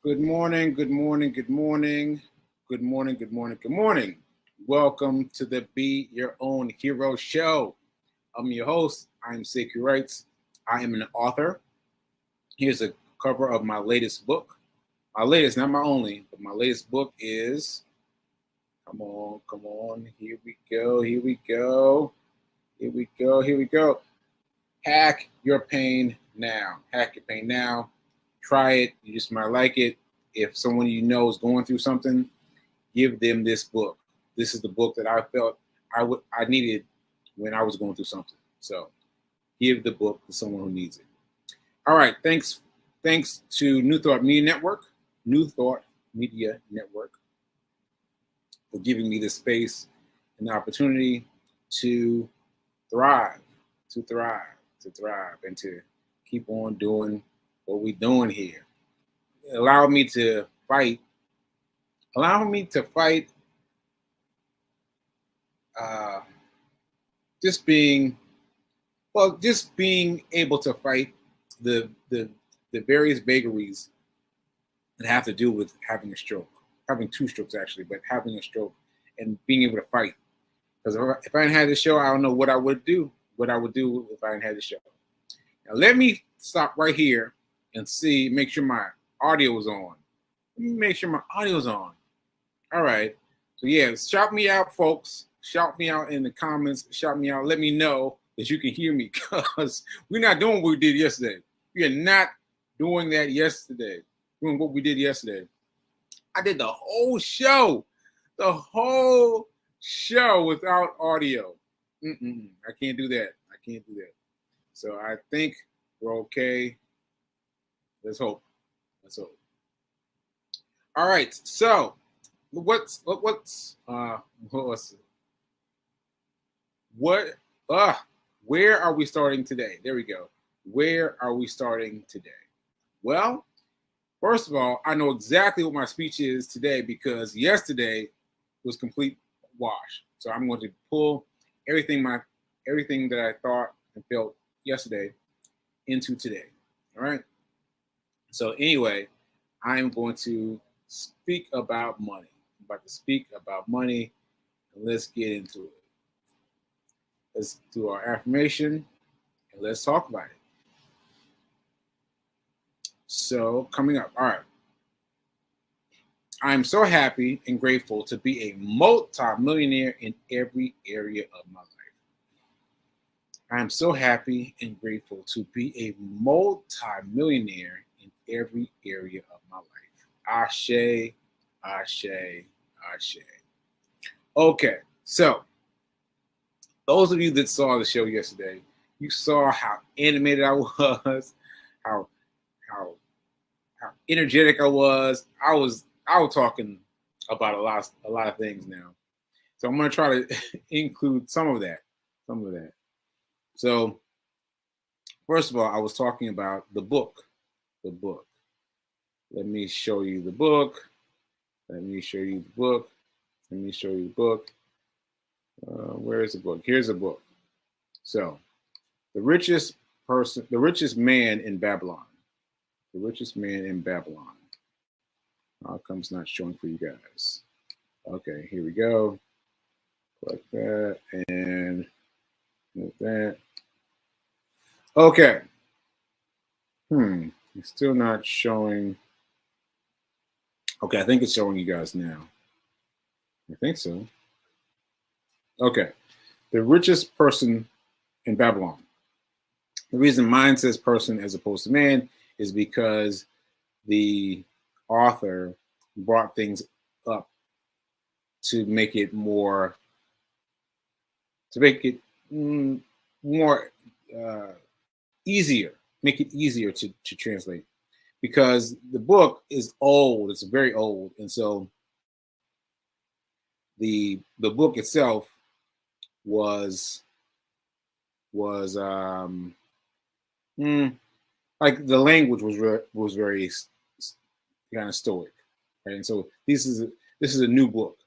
Good morning, good morning, good morning, good morning, good morning, good morning. Welcome to the Be Your Own Hero Show. I'm your host. I'm Sekou Wrights. I am an author. Here's a cover of my latest book. My latest, not my only, but my latest book is, come on, here we go, here we go, here we go, here we go. Hack Your Pain Now. Hack Your Pain Now. Try it. You just might like it. If someone you know is going through something, give them this book. This is the book that I felt I needed when I was going through something. So give the book to someone who needs it. All right. Thanks to New Thought Media Network for giving me the space and the opportunity to thrive, and to keep on doing what we're doing here. Allow me to fight. Just being able to fight the various vagaries that have to do with having a stroke, having two strokes actually, but having a stroke and being able to fight. Because if I hadn't had this show, I don't know what I would do. What I would do if I hadn't had the show. Now let me stop right here and make sure my audio is on. Let me make sure my audio is on. All right. So yeah, shout me out, folks. Shout me out in the comments. Shout me out. Let me know that you can hear me, because we're not doing what we did yesterday. We are not doing that yesterday. Doing what we did yesterday. I did the whole show without audio. I can't do that. So I think we're okay. Let's hope. All right. So where are we starting today? There we go. Where are we starting today? Well, first of all, I know exactly what my speech is today because yesterday was complete wash. So I'm going to pull everything that I thought and felt yesterday into today. All right. So anyway, I am going to speak about money. I'm about to speak about money, and let's get into it. Let's do our affirmation and let's talk about it. So coming up, all right. I'm so happy and grateful to be a multi-millionaire in every area of my life. I am so happy and grateful to be a multi-millionaire in every area of my life. Ashe, ashe, ashe. Okay, so those of you that saw the show yesterday, you saw how animated I was, how energetic I was. I was talking about a lot of things now. So I'm going to try to include some of that. So first of all, I was talking about the book. Let me show you the book. Where is the book? Here's the book. So the richest man in Babylon. How come it's not showing for you guys? Okay, here we go. Like that and move that. Okay. It's still not showing. Okay, I think it's showing you guys now. I think so. Okay. The richest person in Babylon. The reason mine says person as opposed to man is because the author brought things up to make it more easier, make it easier to translate, because the book is old. It's very old, and so the book itself was like the language was very kind of stoic, right? And so this is a new book.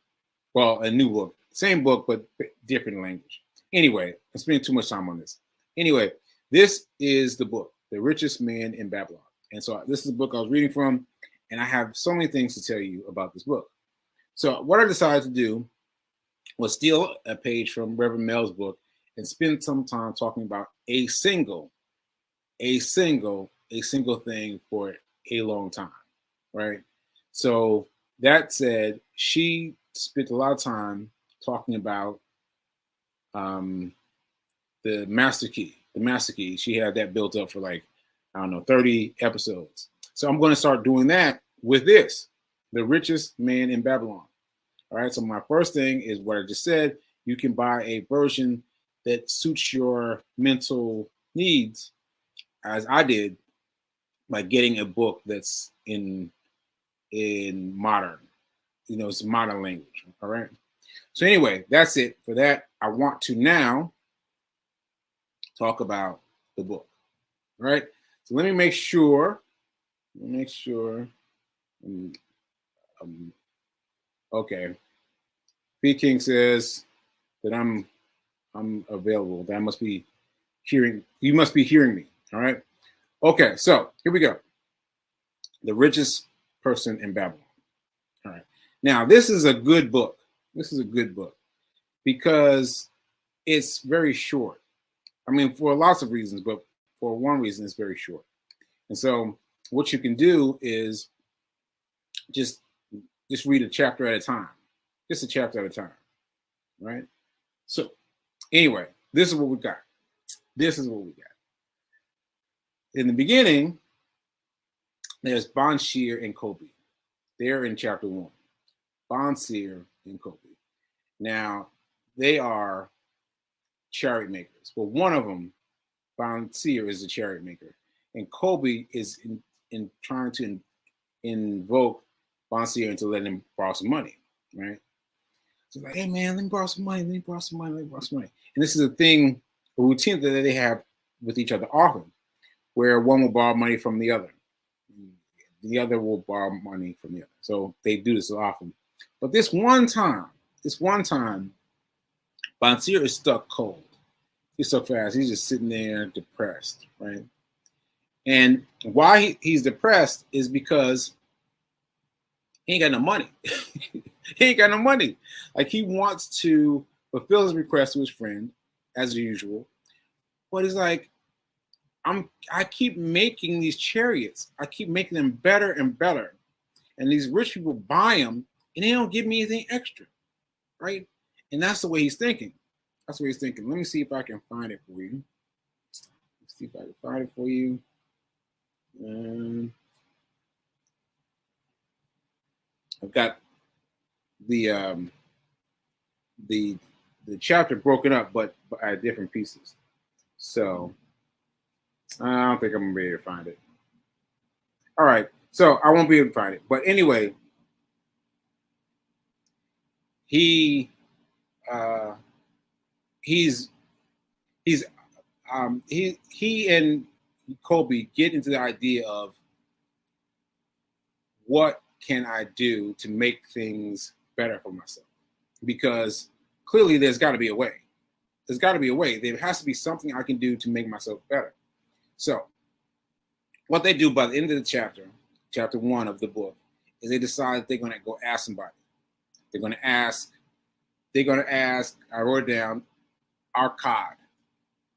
Well, a new book, same book but different language. Anyway, I'm spending too much time on this. Anyway, this is the book, The Richest Man in Babylon. And so this is the book I was reading from, And I have so many things to tell you about this book. So what I decided to do was steal a page from Reverend Mel's book and spend some time talking about a single thing for a long time, right? So that said, she spent a lot of time talking about the master key. The master key. She had that built up for like, I don't know, 30 episodes. So I'm going to start doing that with this, The Richest Man in Babylon. All right. So my first thing is what I just said. You can buy a version that suits your mental needs, as I did, by getting a book that's in modern, it's modern language. All right. So anyway, that's it for that. I want to now talk about the book. All right. So let me make sure. Okay. B King says that I'm available. That must be hearing. You must be hearing me. All right. Okay. So here we go. The Richest Person in Babylon. All right. Now this is a good book. This is a good book because it's very short. I mean, for lots of reasons, but for one reason, it's very short. And so what you can do is just read a chapter at a time. Just a chapter at a time. Right? So anyway, this is what we got. In the beginning, there's Bonshir and Kobe. They're in chapter 1. Bonshir and Kobe. Now, they are chariot makers. Well, one of them, Bonshir, is a chariot maker. And Kobe is in trying to invoke Bonshir into letting him borrow some money, right? So like, hey man, let me borrow some money. And this is a routine that they have with each other often, where one will borrow money from the other. The other will borrow money from the other. So they do this so often. But this one time, Bonshir is stuck cold. He's so fast. He's just sitting there depressed, right? And why he's depressed is because he ain't got no money. He ain't got no money. Like, he wants to fulfill his request to his friend, as usual. But he's like, I keep making these chariots. I keep making them better and better. And these rich people buy them, and they don't give me anything extra, right? And that's the way he's thinking. Let me see if I can find it for you. I've got the chapter broken up, but at different pieces. So I don't think I'm gonna be able to find it. All right, so I won't be able to find it. But anyway, he and Kobe get into the idea of, what can I do to make things better for myself? Because clearly there's got to be a way. There has to be something I can do to make myself better. So what they do by the end of the chapter 1 of the book, is they decide they're going to go ask somebody. They're going to ask, I wrote it down, Arkad.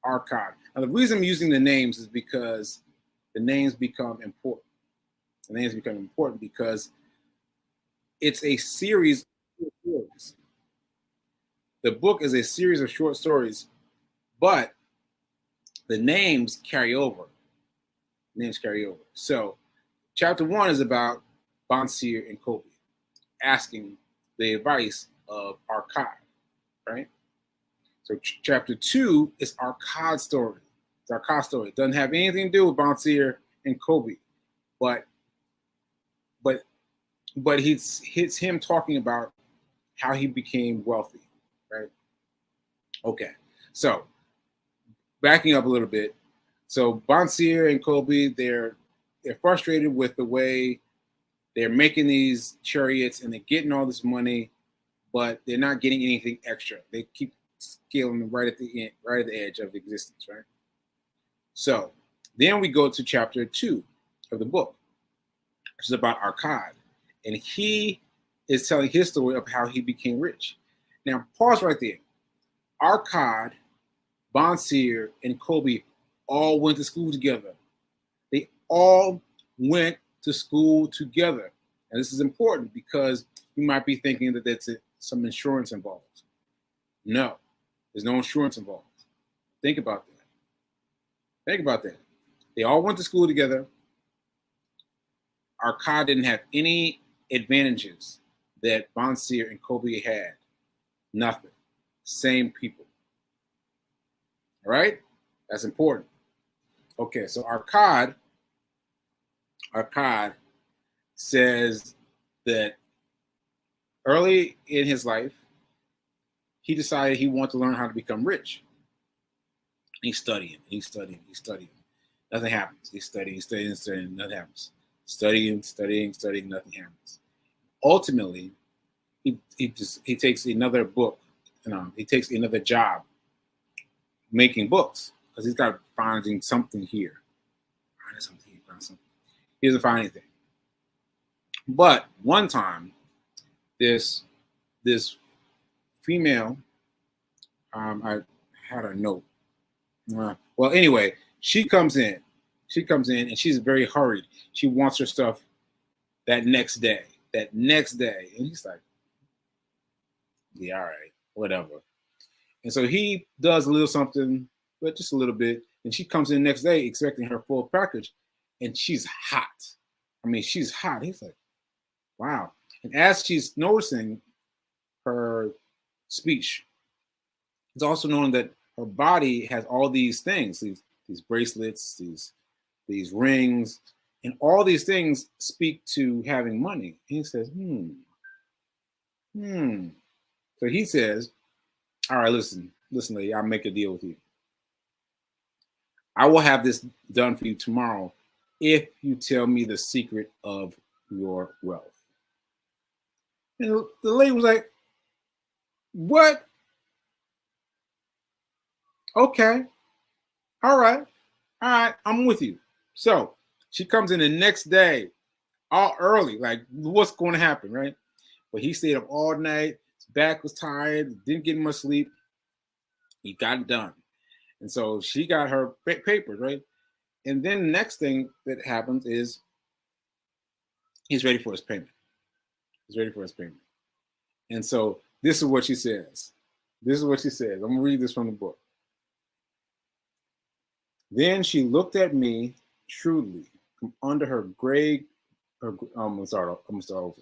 Now, the reason I'm using the names is because the names become important. Because it's a series of stories. The book is a series of short stories, but the names carry over. So chapter 1 is about Bonshir and Kobe asking the advice of Arkad, right? So chapter 2 is Arkad's story. It doesn't have anything to do with Bonshir and Kobe, but it's him talking about how he became wealthy, right? Okay, so backing up a little bit. So Bonshir and Kobe, they're frustrated with the way they're making these chariots and they're getting all this money, but they're not getting anything extra. They keep scaling right at the edge of existence, right? So then we go to chapter 2 of the book. which is about Arkad. And he is telling his story of how he became rich. Now, pause right there. Arkad, Bonseer, and Kobe all went to school together. They all went to school together. And this is important because you might be thinking that there's some insurance involved. No, there's no insurance involved. Think about that. Think about that. They all went to school together. Arkad didn't have any advantages that Bonseer and Kobe had. Nothing. Same people. All right? That's important. Okay, so Arkad says that early in his life, he decided he wanted to learn how to become rich. He's studying. Nothing happens. He's studying, nothing happens. Studying, nothing happens. Ultimately, he takes another book, he takes another job making books because he's got finding something here. He doesn't find anything. But one time, this female, I had a note. Well, anyway, she comes in and she's very hurried. She wants her stuff that next day. And he's like, yeah, all right, whatever. And so he does a little something, but just a little bit. And she comes in the next day expecting her full package, and she's hot. She's hot. He's like, wow. And as she's noticing her speech, it's also known that her body has all these things, these bracelets, these rings, and all these things speak to having money. And he says, So he says, all right, listen, lady, I'll make a deal with you. I will have this done for you tomorrow if you tell me the secret of your wealth. And the lady was like, what? Okay. All right, I'm with you. So she comes in the next day, all early, like, what's going to happen, right? But he stayed up all night. His back was tired, didn't get much sleep. He got it done. And so she got her papers, right? And then the next thing that happens is he's ready for his payment. And so this is what she says. I'm going to read this from the book. Then she looked at me shrewdly from under her gray. I'm gonna start over.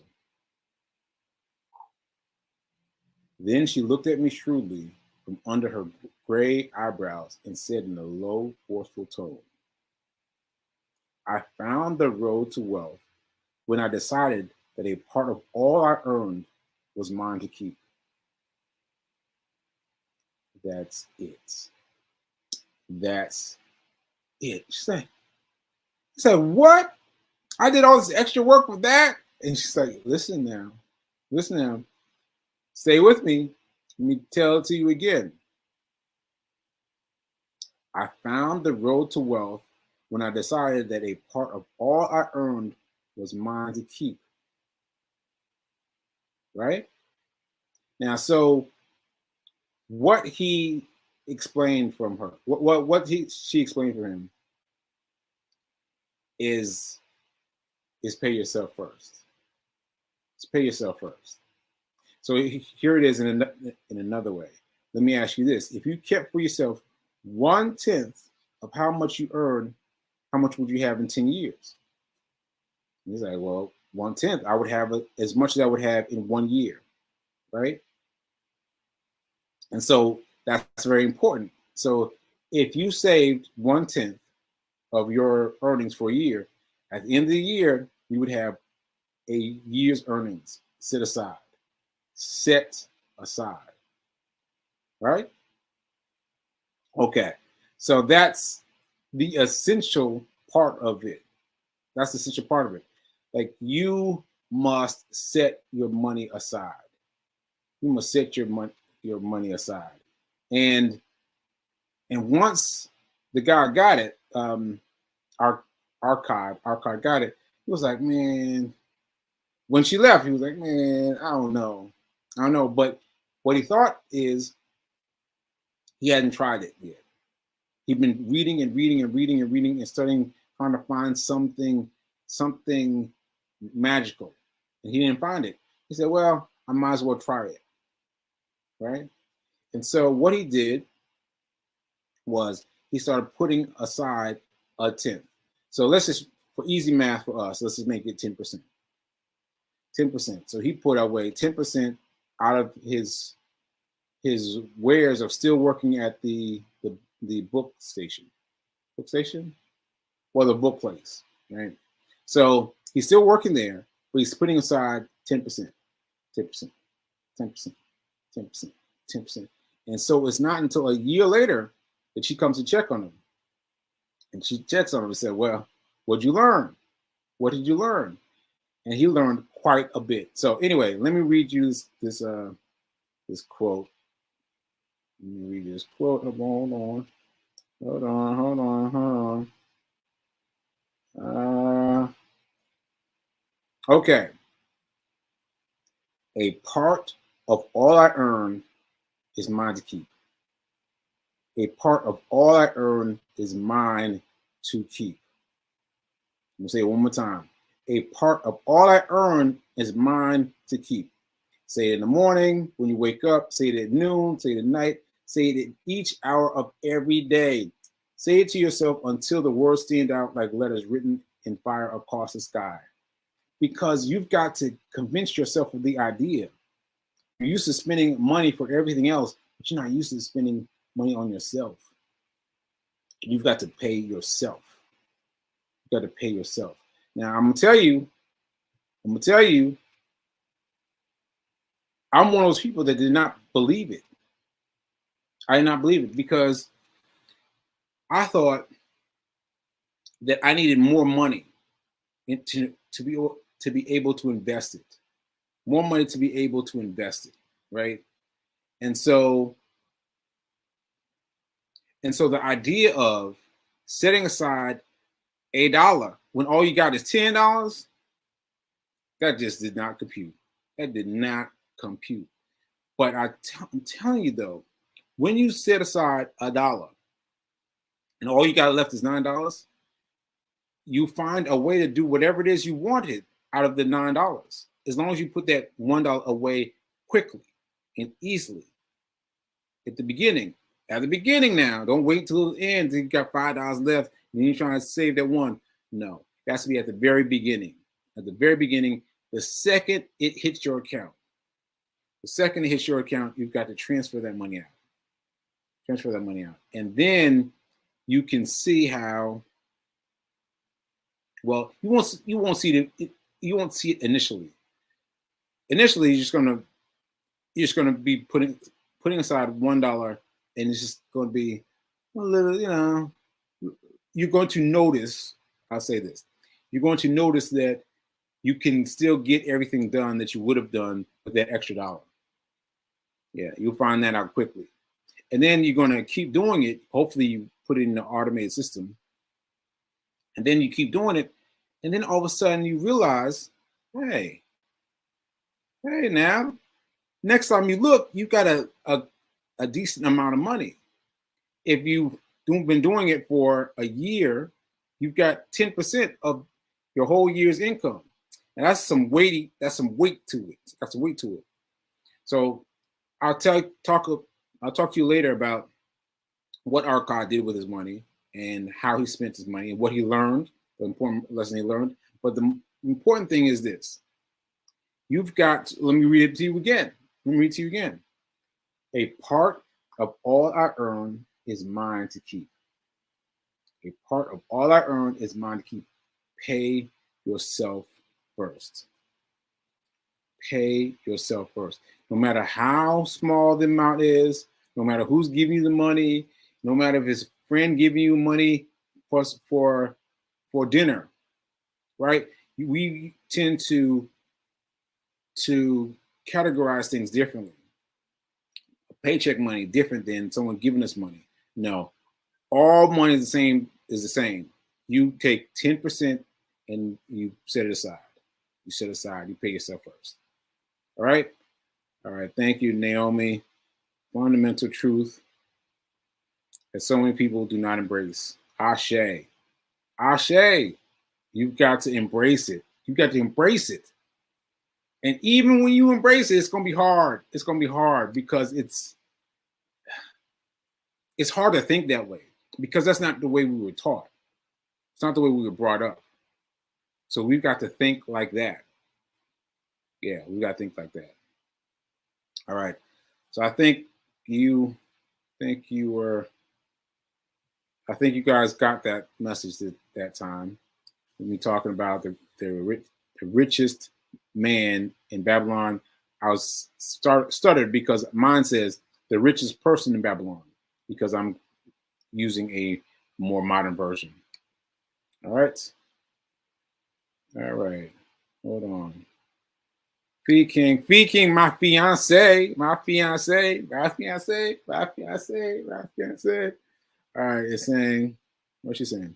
Then she looked at me shrewdly from under her gray eyebrows and said in a low, forceful tone, I found the road to wealth when I decided that a part of all I earned was mine to keep. That's it. She said, what? I did all this extra work for that? And she's like, listen now. Stay with me. Let me tell it to you again. I found the road to wealth when I decided that a part of all I earned was mine to keep. Right? Now, so what he explained from her, she explained for him is pay yourself first. Pay yourself first. So here it is in another way. Let me ask you this. If you kept for yourself 1/10 of how much you earn, how much would you have in 10 years? And he's like, well, 1/10, I would have as much as I would have in 1 year, right? And so that's very important. So if you saved 1/10 of your earnings for a year, at the end of the year, you would have a year's earnings set aside. Right? Okay. So that's the essential part of it. Like, you must set your money aside. And once the guy got it, Arkad got it, He was like, man, when she left, he was like, man, I don't know. But what he thought is he hadn't tried it yet. He'd been reading and reading and reading and reading and studying, trying to find something magical. And he didn't find it. He said, well, I might as well try it. Right? And so what he did was he started putting aside a tenth. So let's just, for easy math for us, let's just make it 10%. 10%. So he put away 10% out of his wares of still working at the book station. Book station? Well, the book place, right? So he's still working there, but he's putting aside 10%, 10%, 10%, 10%, 10%. And so it's not until a year later that she comes to check on him. And she checks on him and said, well, what'd you learn? What did you learn? And he learned quite a bit. So anyway, let me read you this quote. Let me read this quote. Hold on. Okay. A part of all I earn is mine to keep. A part of all I earn is mine to keep. I'm going to say it one more time. A part of all I earn is mine to keep. Say it in the morning, when you wake up, say it at noon, say it at night, say it at each hour of every day. Say it to yourself until the words stand out like letters written in fire across the sky. Because you've got to convince yourself of the idea. You're used to spending money for everything else, but you're not used to spending money on yourself. You've got to pay yourself. You've got to pay yourself. Now, I'm gonna tell you, I'm one of those people that did not believe it. I did not believe it because I thought that I needed more money to be able to invest it. More money to be able to invest it, right? And so the idea of setting aside $1 when all you got is $10, that just did not compute. That did not compute. But I'm telling you though, when you set aside $1 and all you got left is $9, you find a way to do whatever it is you wanted out of the $9, as long as you put that $1 away quickly and easily at the beginning. At the beginning now, don't wait till the end until you got $5 left and you're trying to save that one. No, it has to be at the very beginning. At the very beginning, the second it hits your account. The second it hits your account, you've got to transfer that money out. Transfer that money out. And then you can see how, well, you won't see it initially. Initially, you're just gonna be putting aside $1, and it's just going to be a little, you're going to notice, I'll say this, you're going to notice that you can still get everything done that you would have done with that extra $1. Yeah, you'll find that out quickly. And then you're going to keep doing it. Hopefully you put it in the automated system. And then you keep doing it. And then all of a sudden you realize, hey now, next time you look, you got a decent amount of money. If you've been doing it for a year, you've got 10% of your whole year's income. And that's some weight to it. That's some weight to it. So I'll talk to you later about what Arcot did with his money and how he spent his money and what he learned, the important lesson he learned. But the important thing is this. You've got, let me read it to you again. A part of all I earn is mine to keep. A part of all I earn is mine to keep. Pay yourself first. Pay yourself first. No matter how small the amount is, no matter who's giving you the money, no matter if it's a friend giving you money for dinner, right? We tend to categorize things differently. Paycheck money different than someone giving us money. No, all money is the same. You take 10% and you set it aside. You set aside. You pay yourself first. All right. All right. Thank you, Naomi. Fundamental truth that so many people do not embrace. Ashe. Ashe. You've got to embrace it. You've got to embrace it. And even when you embrace it, it's going to be hard. It's going to be hard because it's hard to think that way because that's not the way we were taught. It's not the way we were brought up. So we've got to think like that. Yeah, we got to think like that. All right. So I think you guys got that message at that time. When we talking about the richest man in Babylon, I was stuttered because mine says the richest person in Babylon because I'm using a more modern version. All right. All right. Hold on. Fee King, my fiance. All right, it's saying, what's she saying?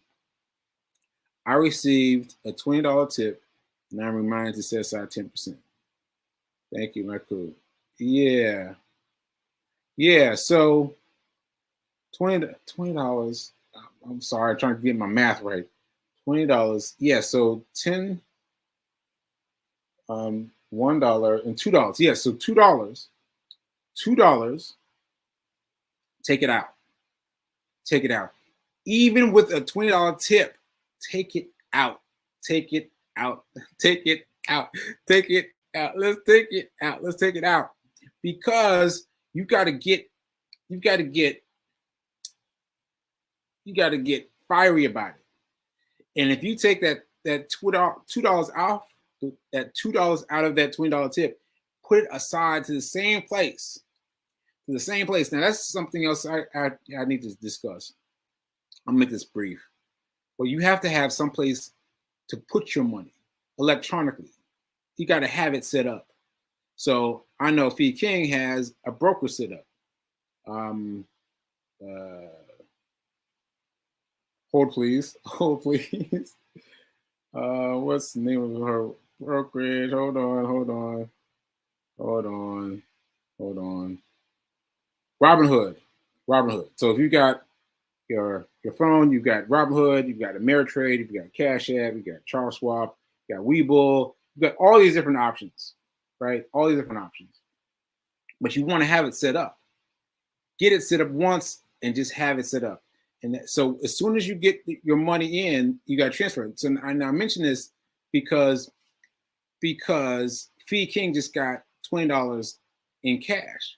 I received a $20 tip, and I'm reminded to set aside 10%. Thank you, my cool. Yeah. So $20. I'm sorry, I'm trying to get my math right. $20. Yeah. So 10. $1 and $2. Yeah. So $2. Take it out. Even with a $20 tip, take it out. Let's take it out. Because you got to get fiery about it. And if you take that $2 off, that $2 out of that $20 tip, put it aside to the same place. Now that's something else I need to discuss. I'll make this brief. Well, you have to have some place to put your money electronically. You got to have it set up. So I know Fee King has a broker set up. Hold please. What's the name of her brokerage? Hold on. Robinhood. So if you got your phone, you've got Robinhood, you've got Ameritrade, you've got Cash App, you've got Charles Schwab, you've got Webull, you've got all these different options, right? All these different options. But you want to have it set up. Get it set up once and just have it set up. And so as soon as you get your money in, you got to transfer it. So I mention this because Fee King just got $20 in cash.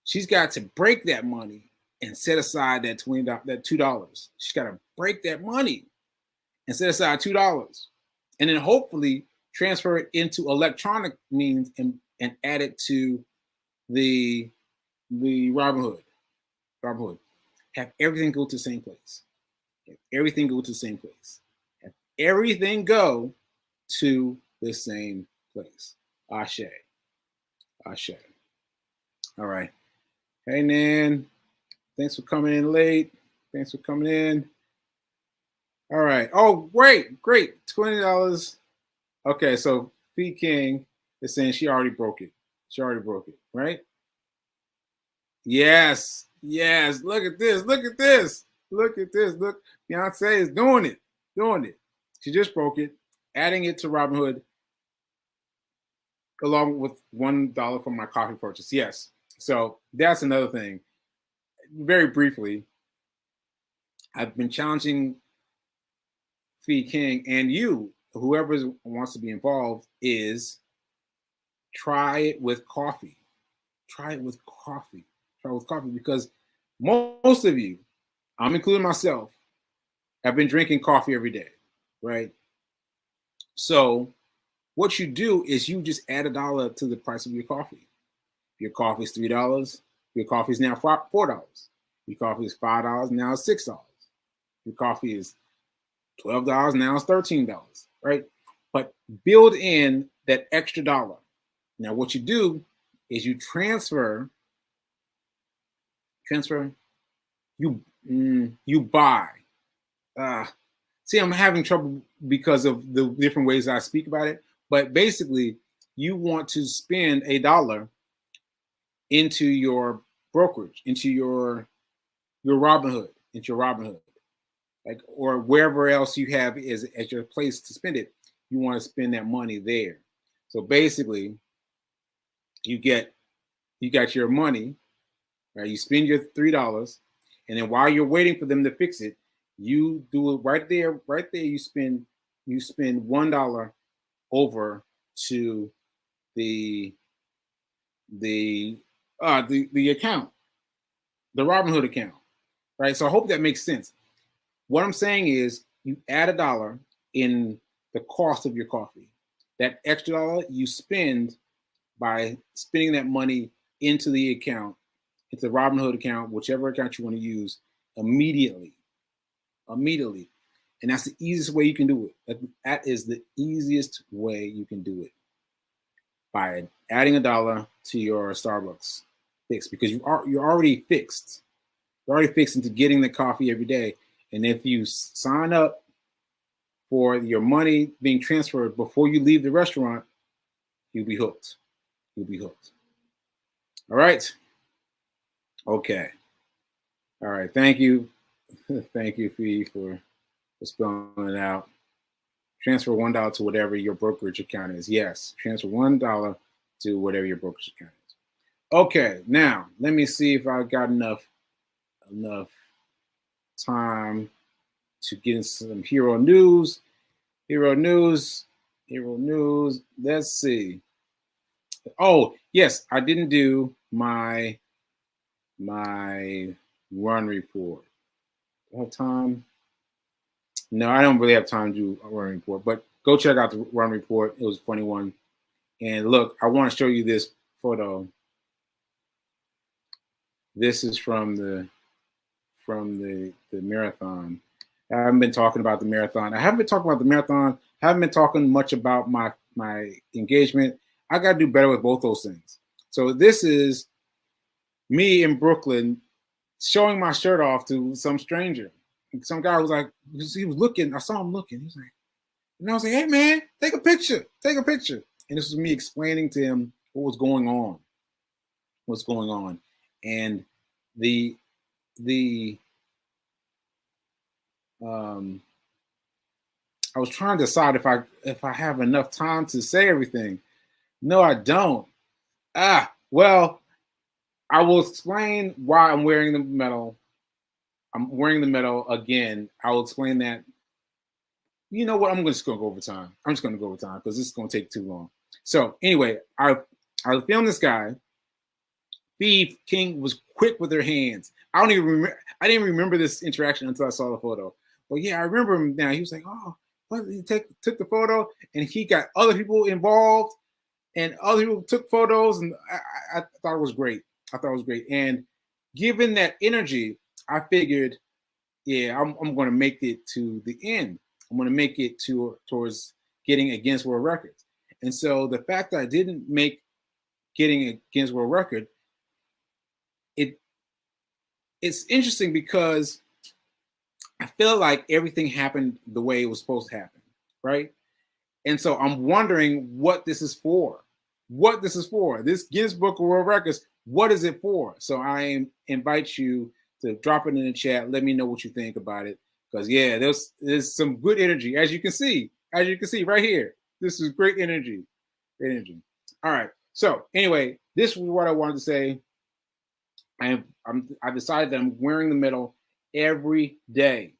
She's got to break that money and set aside that $2. She's got to break that money and set aside $2, and then hopefully transfer it into electronic means and add it to the Robinhood. Have everything go to the same place. Have everything go to the same place. Ashe. All right. Hey, Nan. Thanks for coming in late. All right. Oh, great. $20. Okay, so Fee King is saying she already broke it. Right? Yes. Look at this. Look, Beyonce is doing it. She just broke it, adding it to Robinhood along with $1 from my coffee purchase. Yes. So that's another thing. Very briefly, I've been challenging Fee King and you, whoever wants to be involved, is try it with coffee. Because most of you, I'm including myself, have been drinking coffee every day, right? So what you do is you just add $1 to the price of your coffee. Your coffee is $3. Your coffee is now $4. Your coffee is $5, now it's $6. Your coffee is $12, now it's $13, right? But build in that extra $1. Now what you do is you transfer, you buy. See, I'm having trouble because of the different ways I speak about it. But basically, you want to spend $1 into your brokerage, into your Robinhood, into your Robinhood, like, or wherever else you have is at your place to spend it. You want to spend that money there. So basically, you got your money, right? You spend your $3, and then while you're waiting for them to fix it, you do it right there. Right there, you spend $1 over to the the account, the Robinhood account, right? So I hope that makes sense. What I'm saying is, you add $1 in the cost of your coffee. That extra dollar you spend by spending that money into the account, into the Robinhood account, whichever account you want to use, immediately. Immediately. And that's the easiest way you can do it. That is the easiest way you can do it, by adding $1 to your Starbucks fix, because you're already fixed. You're already fixed into getting the coffee every day. And if you sign up for your money being transferred before you leave the restaurant, you'll be hooked. You'll be hooked. All right. Okay. All right. Thank you. Thank you, Fee, for spelling it out. Transfer $1 to whatever your brokerage account is. Yes. Transfer $1 to whatever your brokerage account is. Okay. Now, let me see if I've got enough time to get into some hero news. Hero news. Let's see. Oh, yes, I didn't do my run report. Do I have time? No, I don't really have time to do a run report, but go check out the run report. It was a funny one. And look, I want to show you this photo. This is from the marathon. I haven't been talking about the marathon. I haven't been talking about the marathon. I haven't been talking much about my engagement. I got to do better with both those things. So this is me in Brooklyn showing my shirt off to some stranger. And some guy was like, he was looking. I saw him looking. He was like, and I was like, hey man, take a picture. Take a picture. And this was me explaining to him what was going on. What's going on. And the I was trying to decide if I have enough time to say everything. No, I don't. Well, I will explain why I'm wearing the medal. I'm wearing the medal again. I will explain that. You know what? I'm just going to go over time. I'm just going to go over time because this is going to take too long. So anyway, I filmed this guy. Steve King was quick with her hands. I didn't remember this interaction until I saw the photo. But yeah, I remember him now. He was like, "Oh, what?" He took the photo, and he got other people involved, and other people took photos, and I thought it was great. I thought it was great. And given that energy, I figured, yeah, I'm going to make it to the end. I'm going to make it towards getting a Guinness World Records. And so the fact that I didn't make getting a Guinness World Record, it's interesting because I feel like everything happened the way it was supposed to happen, right? And so I'm wondering what this is for. What this is for. This Guinness Book of World Records, what is it for? So I invite you to drop it in the chat. Let me know what you think about it. Because yeah, there's some good energy. As you can see right here. This is great energy. Great energy. All right. So anyway, this is what I wanted to say. I decided that I'm wearing the medal every day.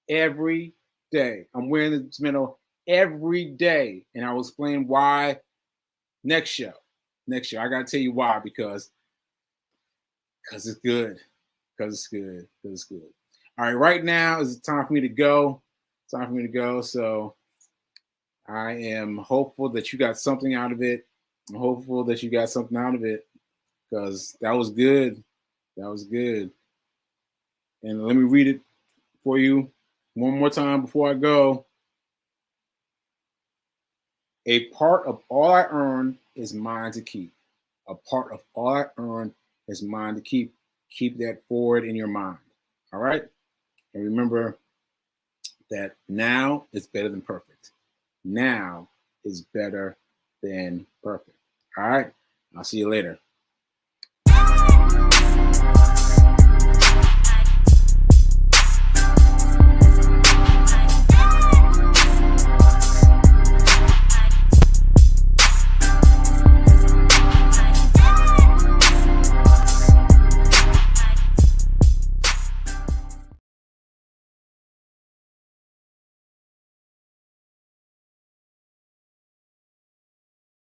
Every day. I'm wearing this medal every day. And I will explain why next show. I got to tell you why, because it's good. Because it's good. All right, right now is the time for me to go. So I am hopeful that you got something out of it. Because that was good. And let me read it for you one more time before I go. A part of all I earn is mine to keep. A part of all I earn is mine to keep. Keep that forward in your mind. All right? And remember, that now is better than perfect. Now is better than perfect. All right. I'll see you later.